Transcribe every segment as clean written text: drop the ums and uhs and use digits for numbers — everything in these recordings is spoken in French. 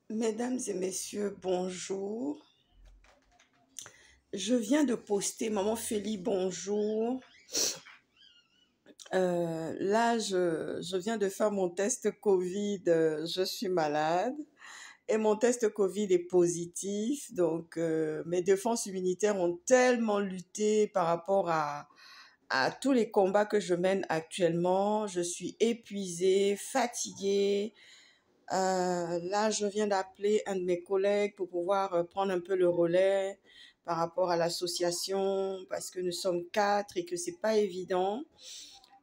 Mesdames et messieurs, bonjour. Je viens de poster, Maman Félie, bonjour. Là, je viens de faire mon test Covid, je suis malade et mon test Covid est positif. Donc, mes défenses immunitaires ont tellement lutté par rapport à tous les combats que je mène actuellement. Je suis épuisée, fatiguée. Là, je viens d'appeler un de mes collègues pour pouvoir prendre un peu le relais par rapport à l'association parce que nous sommes 4 et que c'est pas évident.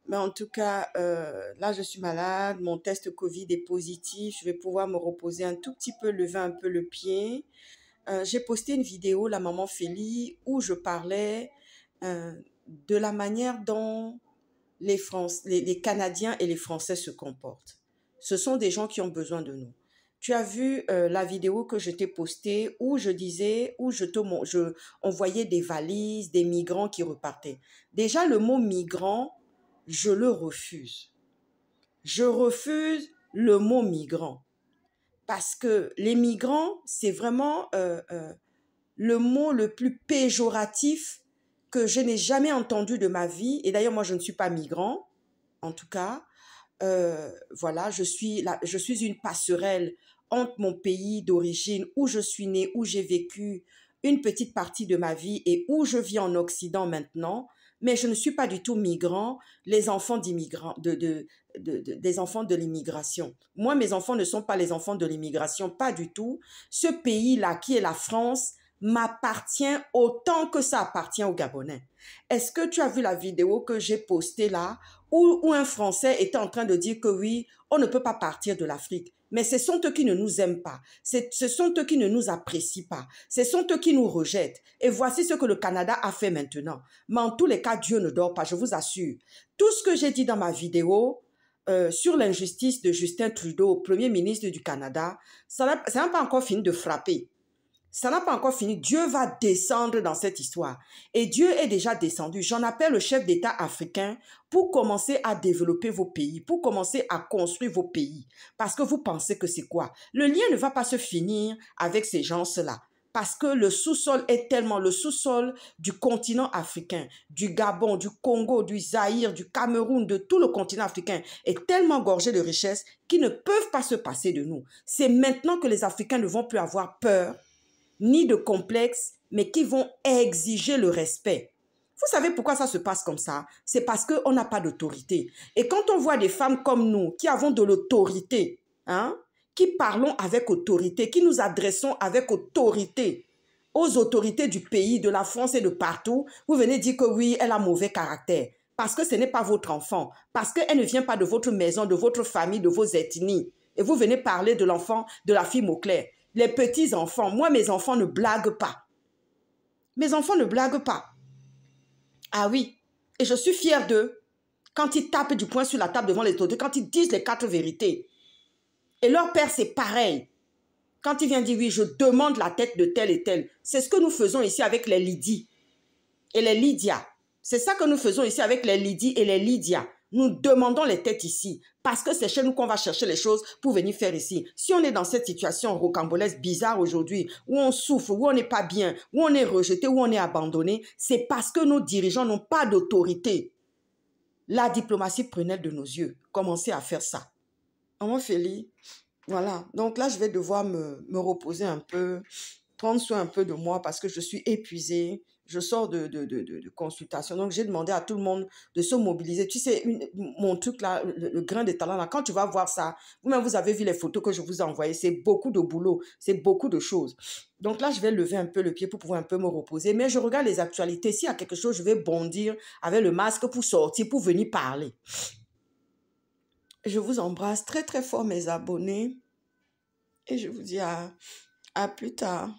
Mais en tout cas, là, je suis malade. Mon test Covid est positif. Je vais pouvoir me reposer un tout petit peu, lever un peu le pied. J'ai posté une vidéo, la maman Félie, où je parlais euh, de la manière dont les Canadiens et les Français se comportent. Ce sont des gens qui ont besoin de nous. Tu as vu la vidéo que je t'ai postée où je disais, on voyait des valises, des migrants qui repartaient. Déjà, le mot migrant, je le refuse. Je refuse le mot migrant parce que les migrants, c'est vraiment le mot le plus péjoratif que je n'ai jamais entendu de ma vie. Et d'ailleurs, moi, je ne suis pas migrant, en tout cas. Voilà, je suis une passerelle entre mon pays d'origine, où je suis née, où j'ai vécu une petite partie de ma vie et où je vis en Occident maintenant. Mais je ne suis pas du tout migrant, les enfants d'immigrants, des enfants de l'immigration. Moi, mes enfants ne sont pas les enfants de l'immigration, pas du tout. Ce pays-là, qui est la France, m'appartient autant que ça appartient aux Gabonais. Est-ce que tu as vu la vidéo que j'ai postée là, où un Français était en train de dire que oui, on ne peut pas partir de l'Afrique. Mais ce sont eux qui ne nous aiment pas. Ce sont eux qui ne nous apprécient pas. Ce sont eux qui nous rejettent. Et voici ce que le Canada a fait maintenant. Mais en tous les cas, Dieu ne dort pas, je vous assure. Tout ce que j'ai dit dans ma vidéo sur l'injustice de Justin Trudeau, Premier ministre du Canada, ça n'a pas encore fini de frapper. Ça n'a pas encore fini. Dieu va descendre dans cette histoire. Et Dieu est déjà descendu. J'en appelle le chef d'État africain pour commencer à développer vos pays, pour commencer à construire vos pays. Parce que vous pensez que c'est quoi? Le lien ne va pas se finir avec ces gens-là. Parce que le sous-sol est tellement, le sous-sol du continent africain, du Gabon, du Congo, du Zaïre, du Cameroun, de tout le continent africain, est tellement gorgé de richesses qu'ils ne peuvent pas se passer de nous. C'est maintenant que les Africains ne vont plus avoir peur ni de complexe, mais qui vont exiger le respect. Vous savez pourquoi ça se passe comme ça? C'est parce qu'on n'a pas d'autorité. Et quand on voit des femmes comme nous, qui avons de l'autorité, hein, qui parlons avec autorité, qui nous adressons avec autorité aux autorités du pays, de la France et de partout, vous venez dire que oui, elle a mauvais caractère. Parce que ce n'est pas votre enfant. Parce qu'elle ne vient pas de votre maison, de votre famille, de vos ethnies. Et vous venez parler de l'enfant, de la fille Mauclair. Les petits-enfants, moi, mes enfants ne blaguent pas. Mes enfants ne blaguent pas. Ah oui, et je suis fière d'eux. Quand ils tapent du poing sur la table devant les autres, quand ils disent les 4 vérités. Et leur père, c'est pareil. Quand il vient dire, oui, je demande la tête de tel et tel. C'est ce que nous faisons ici avec les Lydie et les Lydia. C'est ça que nous faisons ici avec les Lydie et les Lydia. Nous demandons les têtes ici parce que c'est chez nous qu'on va chercher les choses pour venir faire ici. Si on est dans cette situation rocambolesque, bizarre aujourd'hui, où on souffre, où on n'est pas bien, où on est rejeté, où on est abandonné, c'est parce que nos dirigeants n'ont pas d'autorité. La diplomatie prenait de nos yeux. Commencez à faire ça. Maman Félie, voilà. Donc là, je vais devoir me reposer un peu, prendre soin un peu de moi parce que je suis épuisée. Je sors de consultation. Donc, j'ai demandé à tout le monde de se mobiliser. Tu sais, mon truc là, le grain de talent là, quand tu vas voir ça, vous-même, vous avez vu les photos que je vous ai envoyées. C'est beaucoup de boulot. C'est beaucoup de choses. Donc là, je vais lever un peu le pied pour pouvoir un peu me reposer. Mais je regarde les actualités. S'il y a quelque chose, je vais bondir avec le masque pour sortir, pour venir parler. Je vous embrasse très, très fort, mes abonnés. Et je vous dis à plus tard.